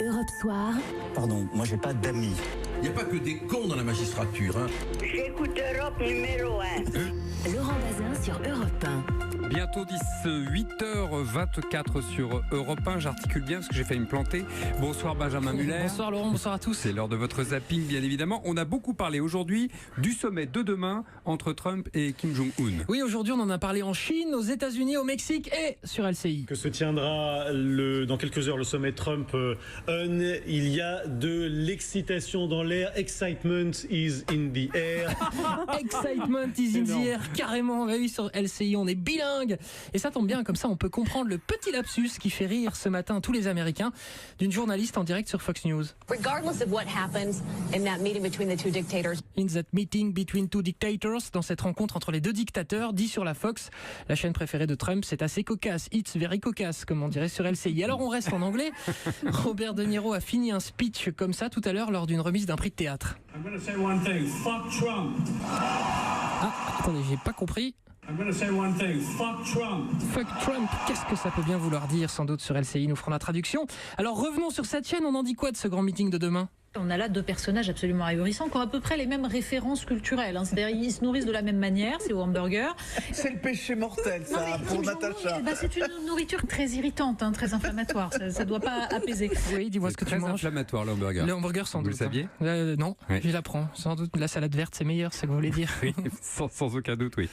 Europe Soir. Pardon, moi j'ai pas d'amis. Il n'y a pas que des cons dans la magistrature. Hein. J'écoute Europe numéro 1. Laurent Bazin sur Europe 1. Bientôt 8h24 sur Europe 1. J'articule bien parce que j'ai failli me planter. Bonsoir Benjamin Muller. Bonsoir Laurent, bonsoir à tous. C'est l'heure de votre zapping, bien évidemment. On a beaucoup parlé aujourd'hui du sommet de demain entre Trump et Kim Jong-un. Oui, aujourd'hui on en a parlé en Chine, aux États-Unis, au Mexique et sur LCI. Que se tiendra dans quelques heures le sommet Trump-Un. Il y a de l'excitation dans l'air. Excitement is in the air. Excitement is in the air, carrément. Oui, sur LCI, on est bilingue. Et ça tombe bien, comme ça on peut comprendre le petit lapsus qui fait rire ce matin tous les Américains d'une journaliste en direct sur Fox News. Regardless of what happens in that meeting between the two dictators. In that meeting between two dictators, dans cette rencontre entre les deux dictateurs, dit sur la Fox, la chaîne préférée de Trump, c'est assez cocasse, it's very cocasse, comme on dirait sur LCI. Alors on reste en anglais. Robert De Niro a fini un speech comme ça tout à l'heure lors d'une remise d'un prix de théâtre. I'm going to say one thing. Fuck Trump. Ah, attendez, j'ai pas compris. I'm going to say one thing. Fuck Trump. Fuck Trump, qu'est-ce que ça peut bien vouloir dire? Sans doute sur LCI, nous ferons la traduction. Alors revenons sur cette chaîne, on en dit quoi de ce grand meeting de demain? On a là deux personnages absolument ahurissants qui ont à peu près les mêmes références culturelles. C'est-à-dire ils se nourrissent de la même manière, c'est au hamburger. C'est le péché mortel, ça, pour Natacha. C'est une nourriture très irritante, très inflammatoire. Ça ne doit pas apaiser. Oui, dis-moi ce que tu manges. C'est très inflammatoire, le hamburger. Le hamburger, sans doute. Vous le saviez? Non, oui. Je l'apprends. Sans doute, la salade verte, c'est meilleur, c'est ce que vous voulez dire. Oui, sans aucun doute, oui.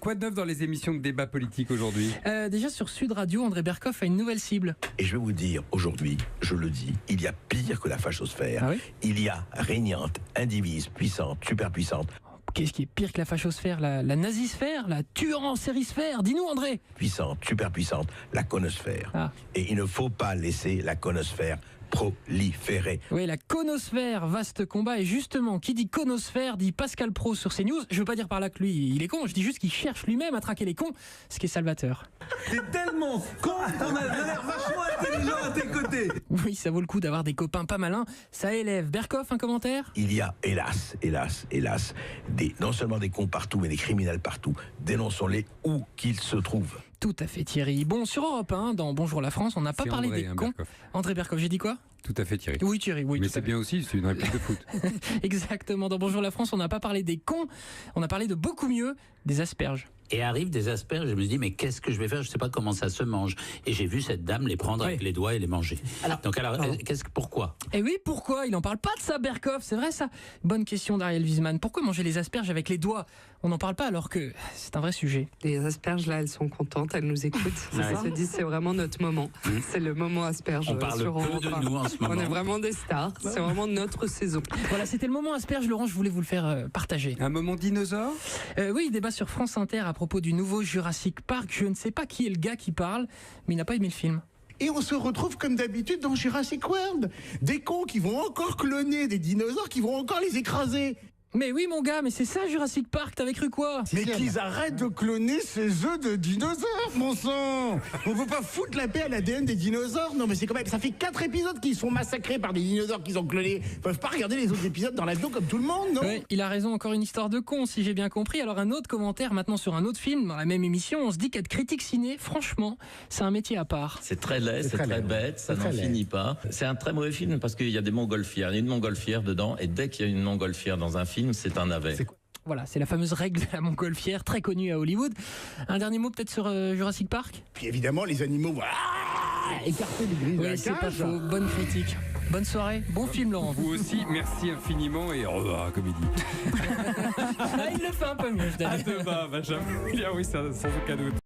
Quoi de neuf dans les émissions de débat politique aujourd'hui? Déjà sur Sud Radio, André Berkoff a une nouvelle cible. Et je vais vous dire, aujourd'hui, je le dis, il y a pire que la fachosphère. Ah oui? Il y a régnante, indivise, puissante, superpuissante. Qu'est-ce qui est pire que la fachosphère? La nazisphère? La tueur en sérisphère? Dis-nous, André. Puissante, superpuissante, la conosphère. Ah. Et il ne faut pas laisser la conosphère proliférer. Oui, la conosphère, vaste combat. Et justement, qui dit conosphère dit Pascal Praud sur CNews. Je veux pas dire par là que lui, il est con. Je dis juste qu'il cherche lui-même à traquer les cons, ce qui est salvateur. T'es tellement con qu'on a l'air vachement intelligent à tes côtés. Oui, ça vaut le coup d'avoir des copains pas malins. Ça élève. Berkoff, un commentaire? Il y a, hélas, non seulement des cons partout, mais des criminels partout. Dénonçons-les où qu'ils se trouvent. Tout à fait, Thierry. Bon, sur Europe 1, dans Bonjour la France, on n'a pas parlé des cons. Berkoff. André Berkoff, j'ai dit quoi? Tout à fait, Thierry. Oui, Thierry, oui. Mais c'est bien aussi, c'est une réplique de foot. Exactement. Dans Bonjour la France, on n'a pas parlé des cons, on a parlé de beaucoup mieux des asperges. Et arrivent des asperges, je me dis, mais qu'est-ce que je vais faire? Je ne sais pas comment ça se mange. Et j'ai vu cette dame les prendre avec les doigts et les manger. Pourquoi? Eh oui, pourquoi? Il n'en parle pas de ça, Berkoff, c'est vrai ça? Bonne question d'Ariel Wiesman. Pourquoi manger les asperges avec les doigts? On n'en parle pas alors que c'est un vrai sujet. Les asperges, là, elles sont contentes, elles nous écoutent. Elles se disent, c'est vraiment notre moment. C'est le moment asperge. On parle peu de nous en ce moment. On est vraiment des stars, c'est vraiment notre saison. Voilà, c'était le moment asperge, Laurent, je voulais vous le faire partager. Un moment dinosaure? Oui, débat sur France Inter à propos du nouveau Jurassic Park. Je ne sais pas qui est le gars qui parle, mais il n'a pas aimé le film. Et on se retrouve comme d'habitude dans Jurassic World. Des cons qui vont encore cloner des dinosaures, qui vont encore les écraser. Mais oui, mon gars, mais c'est ça Jurassic Park, t'avais cru quoi? Mais qu'ils arrêtent de cloner ces œufs de dinosaures, mon sang. On peut pas foutre la paix à l'ADN des dinosaures. Non mais c'est quand même, ça fait 4 épisodes qu'ils se font massacrer par des dinosaures qu'ils ont clonés. Ils peuvent pas regarder les autres épisodes dans l'avion comme tout le monde, non? Ouais, il a raison, encore une histoire de con, si j'ai bien compris. Alors un autre commentaire maintenant sur un autre film, dans la même émission, on se dit qu'être critique ciné, franchement, c'est un métier à part. C'est très laid, c'est très bête, ça n'en finit pas. C'est un très mauvais film parce qu'il y a des montgolfières, il y a une montgolfière dedans, et dès qu'il y a une montgolfière dans un film, c'est un navet. Voilà, c'est la fameuse règle de la montgolfière, très connue à Hollywood. Un dernier mot peut-être sur Jurassic Park? Puis évidemment, les animaux écartés du gris de la Oui, c'est cage. pas faux. Bonne critique. Bonne soirée. Bon film, Laurent. Vous aussi, merci infiniment et au revoir, comédie. Il le fait un peu mieux, je À demain, Benjamin. Oui, ça, sans aucun doute.